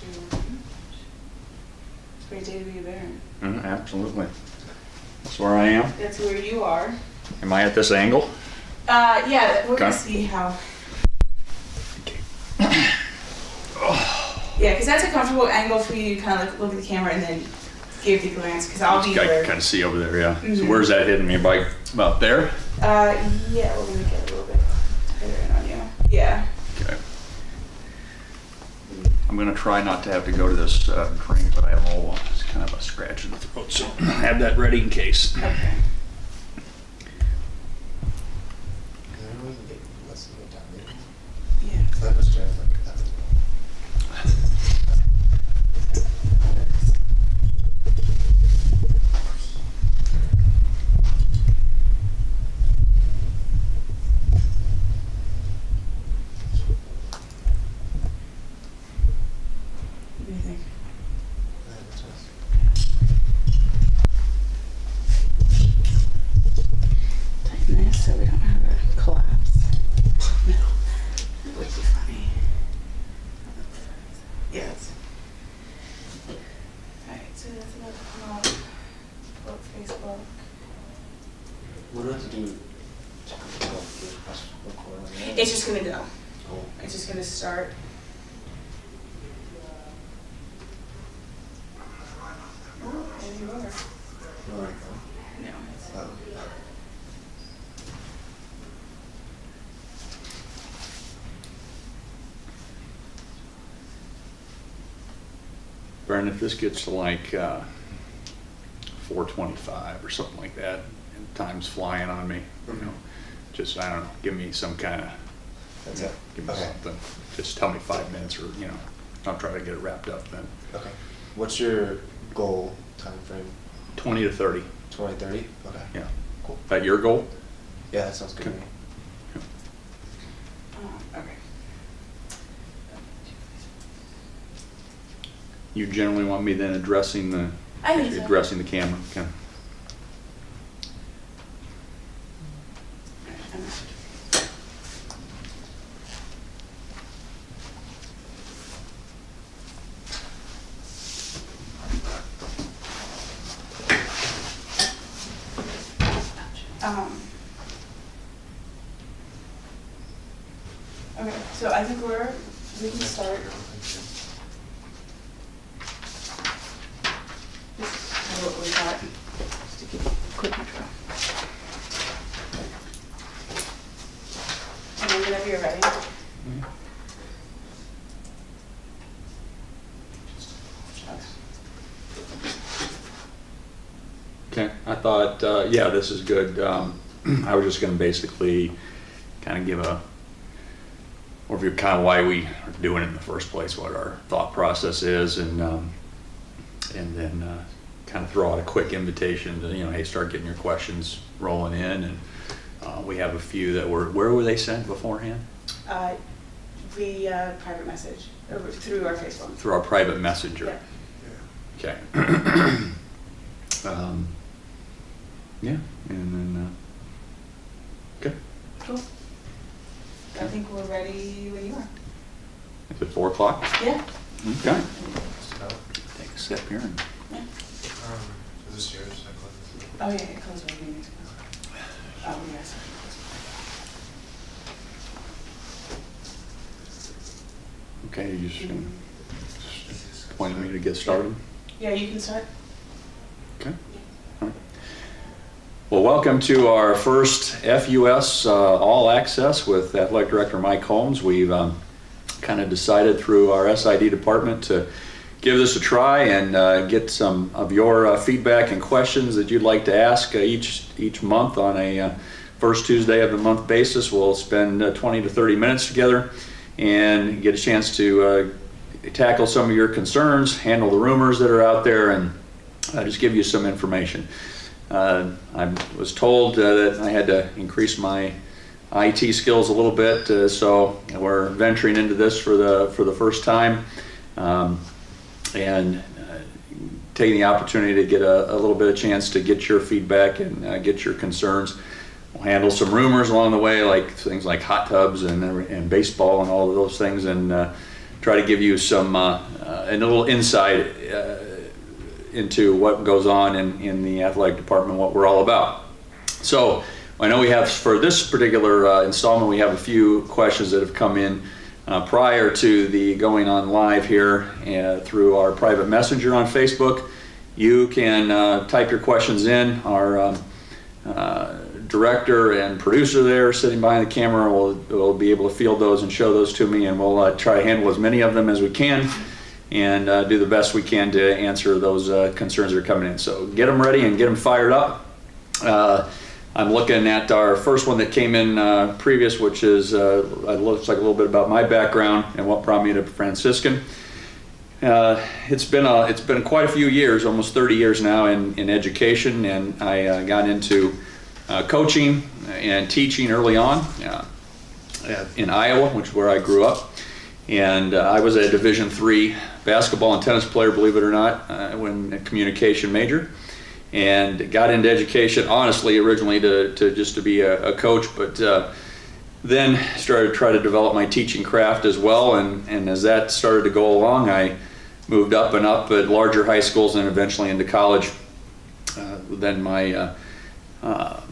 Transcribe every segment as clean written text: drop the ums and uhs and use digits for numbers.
It's a great day to be a veteran. Absolutely. That's where I am. That's where you are. Am I at this angle? Yeah, we're gonna Okay. see how. Okay. Yeah, because that's a comfortable angle for you to kind of look at the camera and then give the glance. Because I'll be I where. can kind of see over there, yeah. Mhm. So where's that hitting me? By about there? Yeah, we're gonna get a little bit tighter in on you. Yeah. Okay. I'm gonna try not to have to go to this drink, but I have a little, it's kind of a scratch in the throat, so have that ready in case. Okay. Yeah. That was Jennifer. What do you think? Tighten this so we don't have a collapse. That would be funny. Yes. Alright, so that's about to come out. Book Facebook. What do I have to do to press record on that? It's just gonna go. Cool. It's just gonna start. Oh, there you are. No, No, it's. oh. Brian, if this gets to like 4:25 or something like that, and time's flying on me, you know, just, I don't know, give me some kind of, That's it. give me Okay. something. Just tell me 5 minutes or, you know, I'll try to get it wrapped up then. Okay. What's your goal time frame? 20 to 30, 20, 30? Okay. yeah. Cool. Is that your goal? Yeah, that sounds good to Okay. me. Okay. You generally want me then addressing the, I think so. addressing the camera, okay. Okay, so I think we can start. Just what we got, just to keep a quick intro. And then whenever you're ready. Okay, I thought, yeah, this is good. I was just gonna basically kind of give a overview, kind of why we are doing it in the first place, what our thought process is, and then kind of throw out a quick invitation to, you know, hey, start getting your questions rolling in, and we have a few that where were they sent beforehand? Via private message, or through our Facebook. Through our private messenger. Yeah. Okay. Yeah, and then, okay. Cool. I think we're ready when you are. Is it 4 o'clock? Yeah. Okay. So, Take a sip here. And Yeah. is this yours? I close this. Oh, yeah, close my meeting. Oh, yes. Okay, you just gonna point me to get started? Yeah, you can start. Okay. All right. Well, welcome to our first FUS All Access with Athletic Director Mike Holmes. We've kind of decided through our SID department to give this a try and get some of your feedback and questions that you'd like to ask each month on a first Tuesday of the month basis. We'll spend 20 to 30 minutes together and get a chance to tackle some of your concerns, handle the rumors that are out there, and just give you some information. I was told that I had to increase my IT skills a little bit, so we're venturing into this for the first time, and taking the opportunity to get a little bit of chance to get your feedback and get your concerns. We'll handle some rumors along the way, like things like hot tubs and baseball and all of those things, and try to give you some a little insight into what goes on in the athletic department, what we're all about. So I know we have, for this particular installment, we have a few questions that have come in prior to the going on live here through our private messenger on Facebook. You can type your questions in. Our director and producer there sitting behind the camera will be able to field those and show those to me, and we'll try to handle as many of them as we can and do the best we can to answer those concerns that are coming in. So get them ready and get them fired up. I'm looking at our first one that came in previous, which is looks like a little bit about my background and what brought me to Franciscan. It's been quite a few years, almost 30 years now in education, and I got into coaching and teaching early on in Iowa, which is where I grew up. And I was a Division III basketball and tennis player, believe it or not, when a communication major. And got into education, honestly, originally to just to be a coach, but then started to try to develop my teaching craft as well. And as that started to go along, I moved up and up at larger high schools and eventually into college. Then my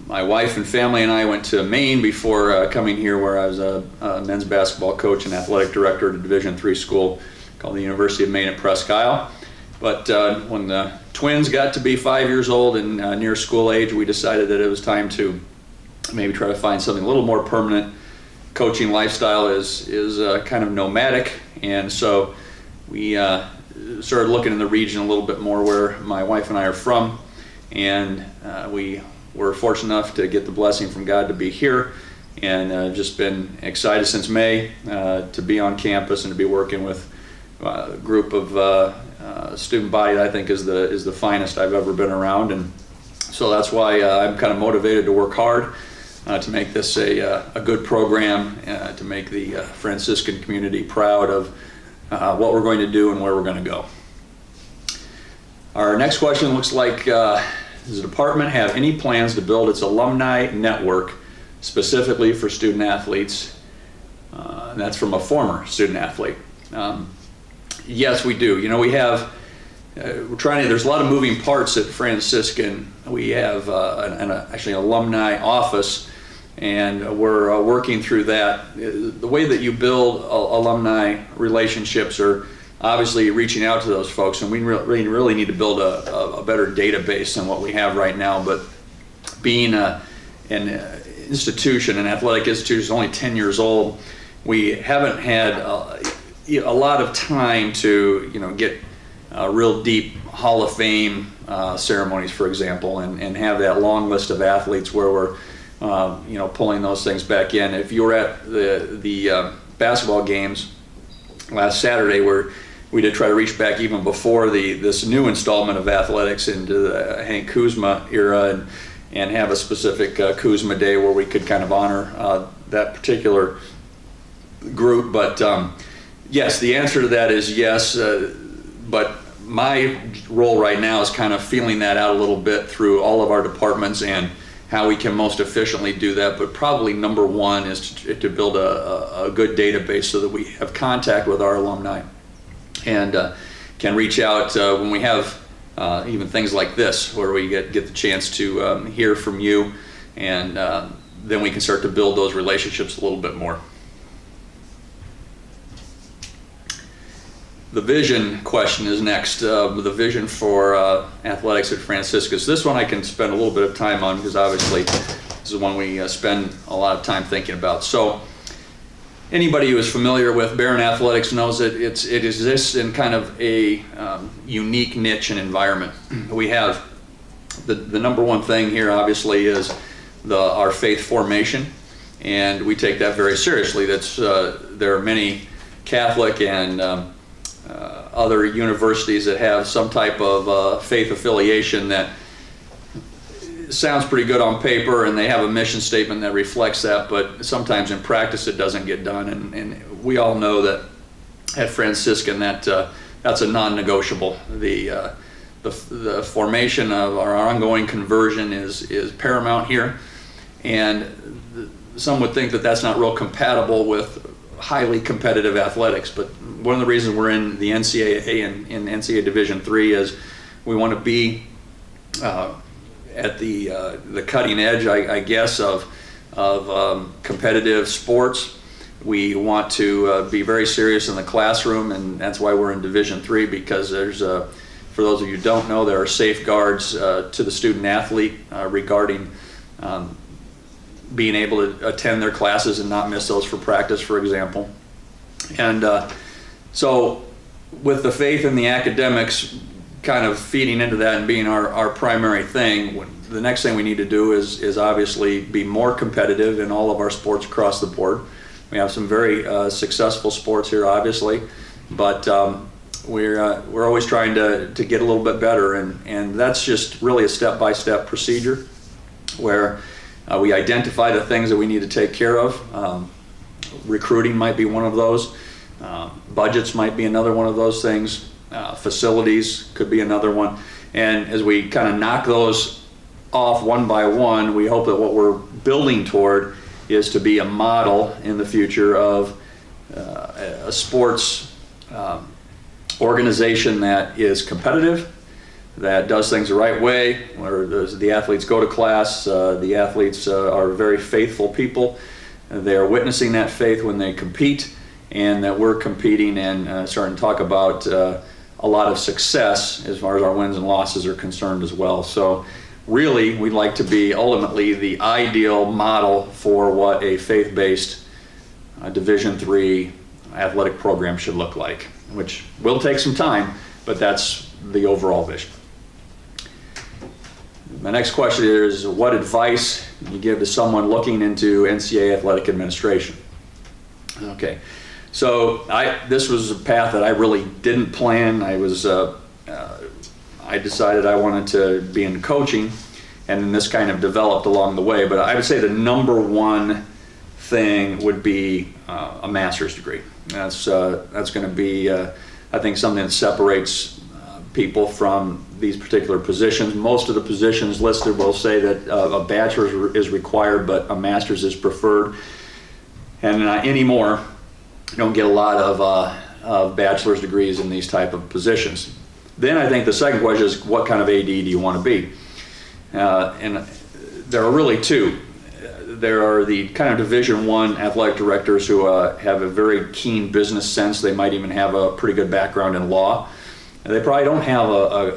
wife and family and I went to Maine before coming here, where I was a men's basketball coach and athletic director at a Division III school called the University of Maine at Presque Isle. But when the twins got to be 5 years old and near school age, we decided that it was time to maybe try to find something a little more permanent. Coaching lifestyle is kind of nomadic, and so we started looking in the region a little bit more, where my wife and I are from, and we were fortunate enough to get the blessing from God to be here, and just been excited since May to be on campus and to be working with a group of student body that I think is the finest I've ever been around. And so that's why I'm kind of motivated to work hard to make this a good program, to make the Franciscan community proud of what we're going to do and where we're going to go. Our next question looks like, does the department have any plans to build its alumni network specifically for student athletes? And that's from a former student athlete. Yes, we do. You know, we have, there's a lot of moving parts at Franciscan. We have actually an alumni office, and we're working through that. The way that you build alumni relationships are obviously reaching out to those folks, and we really need to build a better database than what we have right now. But being an institution, an athletic institution is only 10 years old, we haven't had a lot of time to get real deep Hall of Fame ceremonies, for example, and have that long list of athletes where we're pulling those things back in. If you were at the basketball games last Saturday, where we did try to reach back even before this new installment of athletics into the Hank Kuzma era, and have a specific Kuzma Day where we could kind of honor that particular group. But yes, the answer to that is yes, but my role right now is kind of feeling that out a little bit through all of our departments and how we can most efficiently do that. But probably number one is to build a good database so that we have contact with our alumni and can reach out when we have even things like this, where we get the chance to hear from you, and then we can start to build those relationships a little bit more. The vision question is next. The vision for athletics at Franciscan. This one I can spend a little bit of time on, because obviously this is one we spend a lot of time thinking about. So anybody who is familiar with Barron Athletics knows that it exists in kind of a unique niche and environment. We have the number one thing here obviously is our faith formation, and we take that very seriously. There are many Catholic and other universities that have some type of faith affiliation that sounds pretty good on paper, and they have a mission statement that reflects that, but sometimes in practice it doesn't get done. And we all know that at Franciscan that's a non-negotiable. The formation of our ongoing conversion is paramount here, and some would think that that's not real compatible with highly competitive athletics, but one of the reasons we're in the NCAA and in NCAA Division III is we want to be at the cutting edge, I guess, of competitive sports. We want to be very serious in the classroom, and that's why we're in Division III, because there's, for those of you who don't know, there are safeguards to the student athlete regarding being able to attend their classes and not miss those for practice, for example. And so with the faith in the academics kind of feeding into that and being our primary thing, the next thing we need to do is obviously be more competitive in all of our sports across the board. We have some very successful sports here, obviously, but we're always trying to get a little bit better, and that's just really a step-by-step procedure where we identify the things that we need to take care of. Recruiting might be one of those. Budgets might be another one of those things. Facilities could be another one. And as we kind of knock those off one by one, we hope that what we're building toward is to be a model in the future of a sports organization that is competitive, that does things the right way, where the athletes go to class, the athletes are very faithful people, they are witnessing that faith when they compete, and that we're competing and starting to talk about a lot of success as far as our wins and losses are concerned as well. So really, we'd like to be ultimately the ideal model for what a faith-based Division III athletic program should look like, which will take some time, but that's the overall vision. My next question is, what advice you give to someone looking into NCAA athletic administration? Okay, so this was a path that I really didn't plan. I decided I wanted to be in coaching, and then this kind of developed along the way. But I would say the number one thing would be a master's degree. That's going to be, I think, something that separates people from these particular positions. Most of the positions listed will say that a bachelor's is required, but a master's is preferred. And anymore, you don't get a lot of bachelor's degrees in these type of positions. Then I think the second question is, what kind of AD do you want to be? And there are really two. There are the kind of Division I athletic directors who have a very keen business sense. They might even have a pretty good background in law. And they probably don't have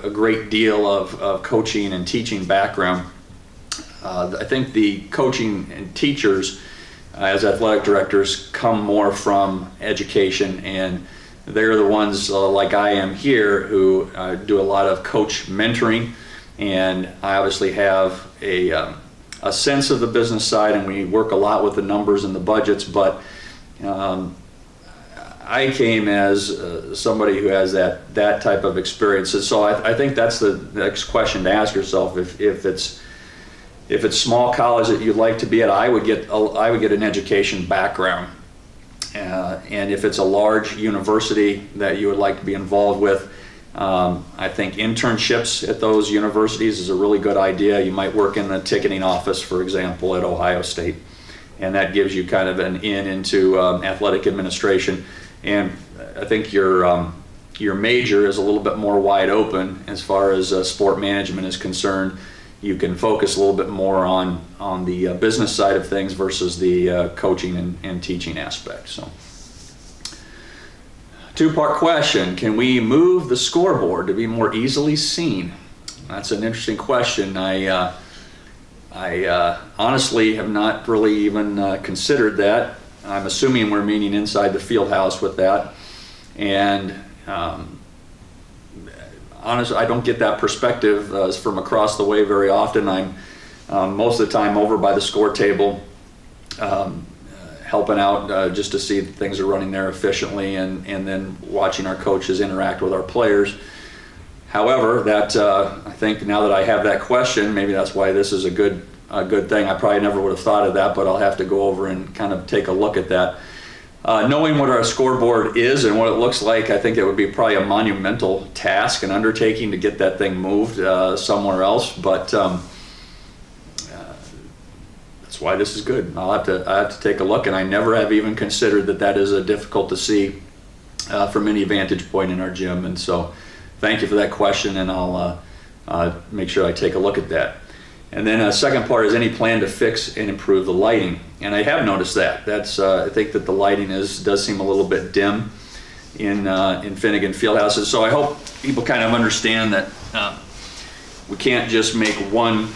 a great deal of coaching and teaching background. I think the coaching and teachers as athletic directors come more from education, and they're the ones like I am here who do a lot of coach mentoring, and I obviously have a sense of the business side, and we work a lot with the numbers and the budgets, but I came as somebody who has that type of experience. And so I think that's the next question to ask yourself. If it's small college that you'd like to be at, I would get an education background. And if it's a large university that you would like to be involved with, I think internships at those universities is a really good idea. You might work in the ticketing office, for example, at Ohio State, and that gives you kind of an in into athletic administration. And I think your major is a little bit more wide open as far as sport management is concerned. You can focus a little bit more on the business side of things versus the coaching and teaching aspect. So, two-part question: can we move the scoreboard to be more easily seen? That's an interesting question. I honestly have not really even considered that. I'm assuming we're meaning inside the field house with that, and honestly, I don't get that perspective from across the way very often. I'm most of the time over by the score table, helping out just to see that things are running there efficiently, and then watching our coaches interact with our players. However, that I think now that I have that question, maybe that's why this is a good thing. I probably never would have thought of that, but I'll have to go over and kind of take a look at that. Knowing what our scoreboard is and what it looks like, I think it would be probably a monumental task and undertaking to get that thing moved somewhere else, but that's why this is good. I have to take a look, and I never have even considered that is a difficult to see from any vantage point in our gym. And so thank you for that question, and I'll make sure I take a look at that. And then second part is any plan to fix and improve the lighting. And I have noticed that. I think that the lighting does seem a little bit dim in Finnegan Fieldhouse. And so I hope people kind of understand that we can't just make one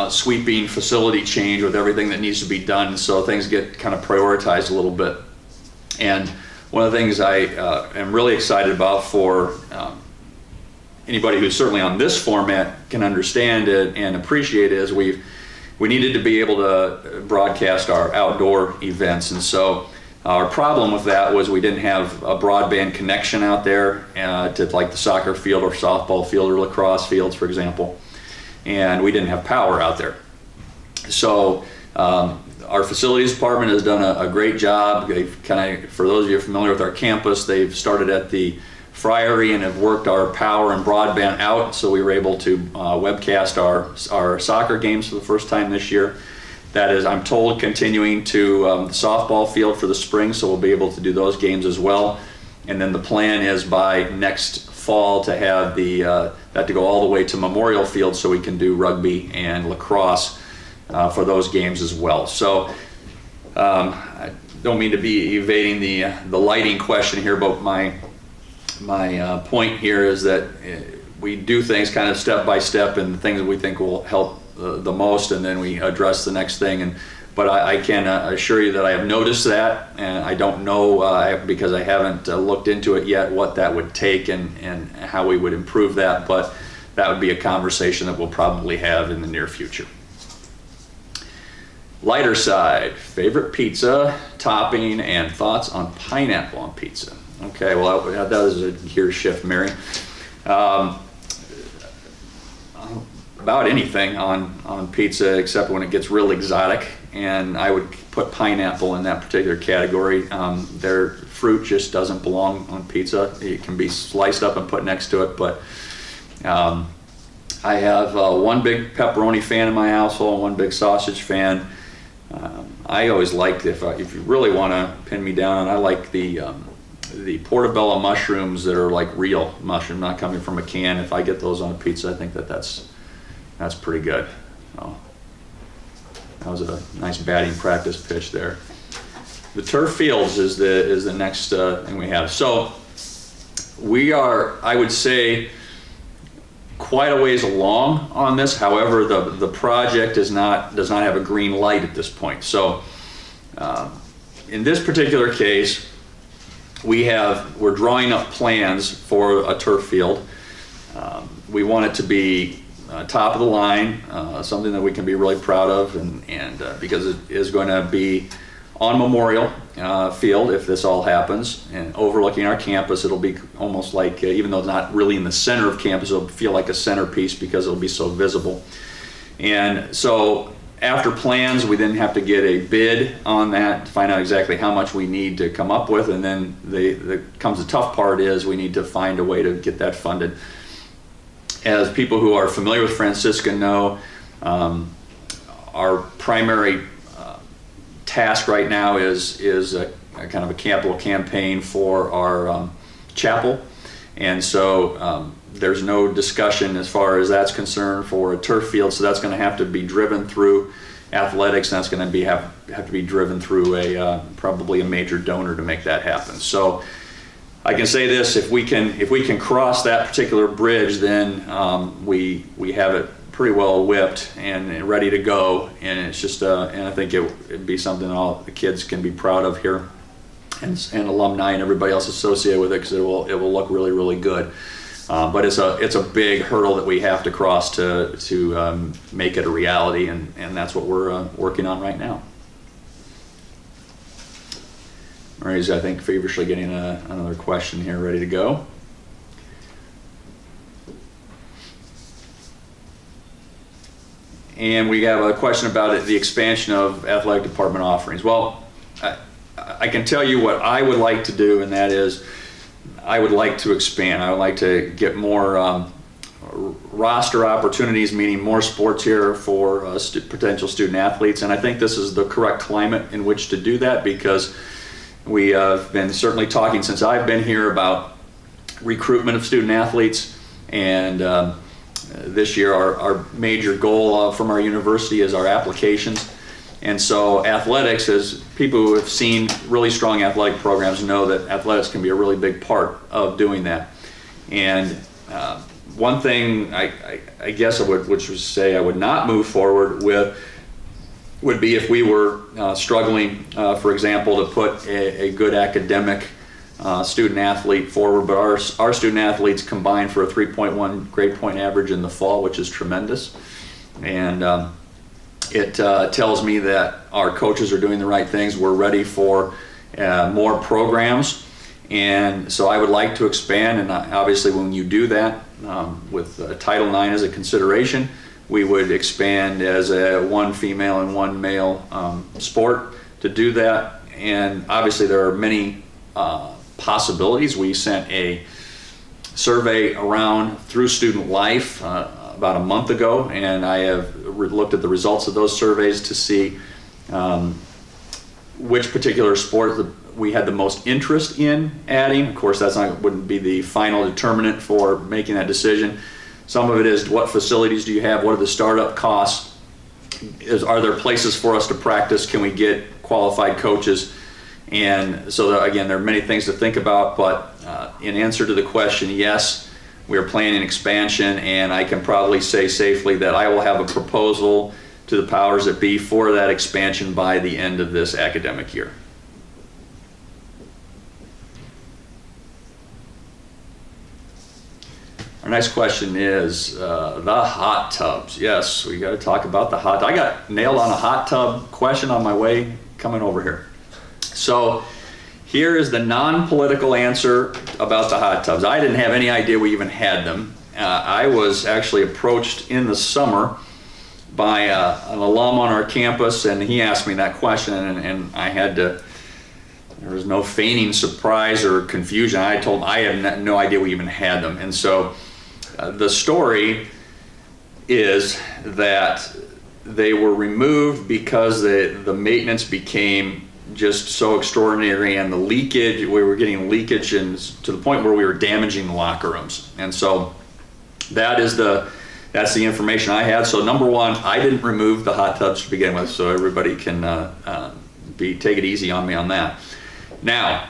sweeping facility change with everything that needs to be done. So things get kind of prioritized a little bit. And one of the things I am really excited about for anybody who's certainly on this format can understand it and appreciate it is we needed to be able to broadcast our outdoor events. And so our problem with that was we didn't have a broadband connection out there to like the soccer field or softball field or lacrosse fields, for example. And we didn't have power out there. So our facilities department has done a great job. They've kind of, for those of you familiar with our campus, they've started at the Friary and have worked our power and broadband out, so we were able to webcast our soccer games for the first time this year. That is, I'm told, continuing to the softball field for the spring, so we'll be able to do those games as well. And then the plan is by next fall to have that to go all the way to Memorial Field so we can do rugby and lacrosse for those games as well. So I don't mean to be evading the lighting question here, but my point here is that we do things kind of step by step and things that we think will help the most, and then we address the next thing. But I can assure you that I have noticed that, and I don't know because I haven't looked into it yet what that would take and how we would improve that, but that would be a conversation that we'll probably have in the near future. Lighter side, favorite pizza, topping, and thoughts on pineapple on pizza. Okay, well, that was a gear shift, Mary. About anything on pizza except when it gets real exotic, and I would put pineapple in that particular category. Their fruit just doesn't belong on pizza. It can be sliced up and put next to it, but I have one big pepperoni fan in my household and one big sausage fan. I always liked, if you really want to pin me down, I like the portobello mushrooms that are like real mushroom, not coming from a can. If I get those on a pizza, I think that's pretty good. So, that was a nice batting practice pitch there. The turf fields is the next thing we have. So we are, I would say, quite a ways along on this. However, the project does not have a green light at this point. So in this particular case, we're drawing up plans for a turf field. We want it to be top of the line, something that we can be really proud of, and because it is going to be on Memorial Field if this all happens, and overlooking our campus. It'll be almost like, even though it's not really in the center of campus, it'll feel like a centerpiece because it'll be so visible. And so after plans, we then have to get a bid on that to find out exactly how much we need to come up with, and then comes the tough part is we need to find a way to get that funded. As people who are familiar with Franciscan know, our primary task right now is a kind of a capital campaign for our chapel, and so there's no discussion as far as that's concerned for a turf field. So that's going to have to be driven through athletics, and that's going to have to be driven through probably a major donor to make that happen. So I can say this: if we can cross that particular bridge, then we have it pretty well whipped and ready to go. And it's just and I think it'd be something all the kids can be proud of here, and alumni and everybody else associated with it, because it will look really, really good. But it's a big hurdle that we have to cross to make it a reality, and that's what we're working on right now. Mary's, I think, feverishly getting another question here ready to go. And we have a question about the expansion of athletic department offerings. Well, I can tell you what I would like to do, and that is I would like to expand. I would like to get more roster opportunities, meaning more sports here for potential student athletes. And I think this is the correct climate in which to do that, because We have been certainly talking since I've been here about recruitment of student athletes, and this year our major goal from our university is our applications. And so athletics, as people who have seen really strong athletic programs know that athletics can be a really big part of doing that. And one thing I guess I would, which was say I would not move forward with, would be if we were struggling, for example, to put a good academic student athlete forward, but our student athletes combined for a 3.1 grade point average in the fall, which is tremendous. And it tells me that our coaches are doing the right things. We're ready for more programs. And so I would like to expand, and obviously when you do that with Title IX as a consideration, we would expand as a one female and one male sport to do that. And obviously there are many possibilities. We sent a survey around through Student Life about a month ago, and I have looked at the results of those surveys to see which particular sport we had the most interest in adding. Of course, wouldn't be the final determinant for making that decision. Some of it is what facilities do you have? What are the startup costs? Are there places for us to practice? Can we get qualified coaches? And so again, there are many things to think about, but in answer to the question, yes, we are planning expansion, and I can probably say safely that I will have a proposal to the powers that be for that expansion by the end of this academic year. Our next question is the hot tubs. Yes, we got to talk about the hot. I got nailed on a hot tub question on my way coming over here. So here is the non-political answer about the hot tubs. I didn't have any idea we even had them. I was actually approached in the summer by an alum on our campus, and he asked me that question, and I had to, there was no feigning surprise or confusion. I told him I had no idea we even had them. And so the story is that they were removed because the maintenance became just so extraordinary, and the leakage, we were getting leakage and to the point where we were damaging the locker rooms. And so that's the information I had. So number one, I didn't remove the hot tubs to begin with, so everybody can take it easy on me on that. Now,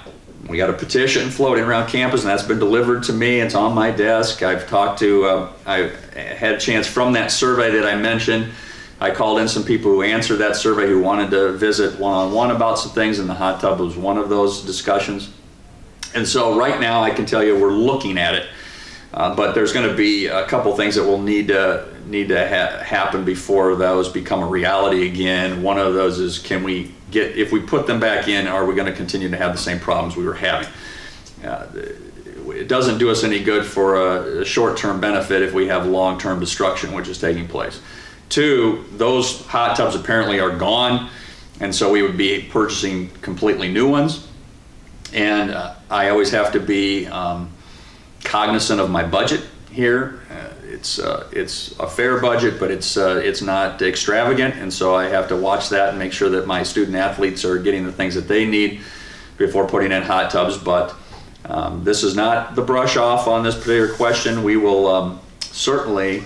we got a petition floating around campus, and that's been delivered to me. It's on my desk. I've talked to, I had a chance from that survey that I mentioned. I called in some people who answered that survey who wanted to visit one-on-one about some things, and the hot tub was one of those discussions. And so right now I can tell you we're looking at it, but there's going to be a couple things that will need to happen before those become a reality again. One of those is, can we get, if we put them back in, are we going to continue to have the same problems we were having? It doesn't do us any good for a short-term benefit if we have long-term destruction which is taking place. Two, those hot tubs apparently are gone, and so we would be purchasing completely new ones. And I always have to be cognizant of my budget here. It's a fair budget, but it's not extravagant, and so I have to watch that and make sure that my student athletes are getting the things that they need before putting in hot tubs. But this is not the brush off on this particular question. We will certainly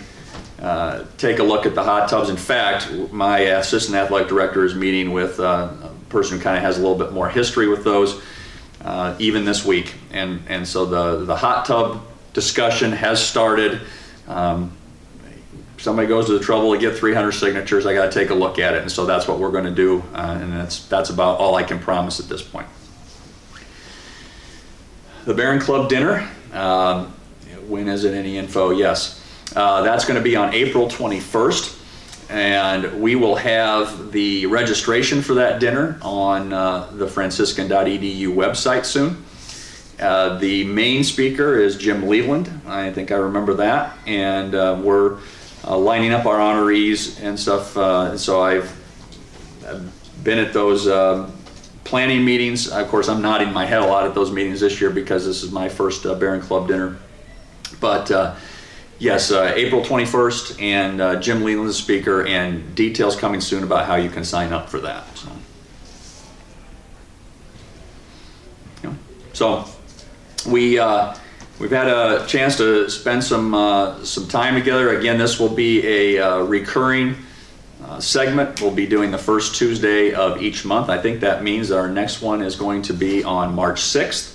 take a look at the hot tubs. In fact, my assistant athletic director is meeting with a person who kind of has a little bit more history with those even this week. And so the hot tub discussion has started. Somebody goes to the trouble to get 300 signatures, I got to take a look at it. And so that's what we're going to do. And that's about all I can promise at this point. The Barron Club dinner, when is it? Any info? Yes. That's going to be on April 21st, and we will have the registration for that dinner on the franciscan.edu website soon. The main speaker is Jim Leland. I think I remember that, and we're lining up our honorees and stuff. So I've been at those planning meetings. Of course, I'm nodding my head a lot at those meetings this year because this is my first Barron Club dinner. But yes, April 21st, and Jim Leland is the speaker, and details coming soon about how you can sign up for that. So. So we've had a chance to spend some time together. Again, this will be a recurring segment. We'll be doing the first Tuesday of each month. I think that means our next one is going to be on March 6th.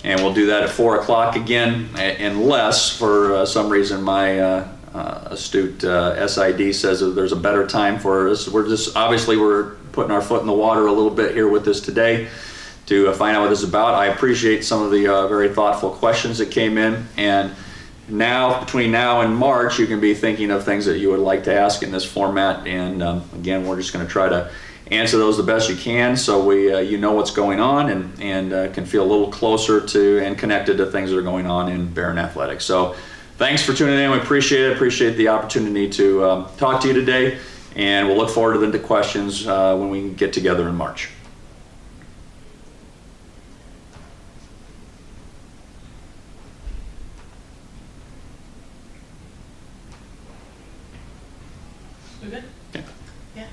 And we'll do that at 4 o'clock again, unless for some reason my astute SID says that there's a better time for us. We're putting our foot in the water a little bit here with this today to find out what this is about. I appreciate some of the very thoughtful questions that came in, and now, between now and March, you can be thinking of things that you would like to ask in this format, and again, we're just going to try to answer those the best you can, so you know what's going on and can feel a little closer to and connected to things that are going on in Barron Athletics. So thanks for tuning in. We appreciate it. Appreciate the opportunity to talk to you today, and we'll look forward to the questions when we get together in March. We good? Okay. Yeah.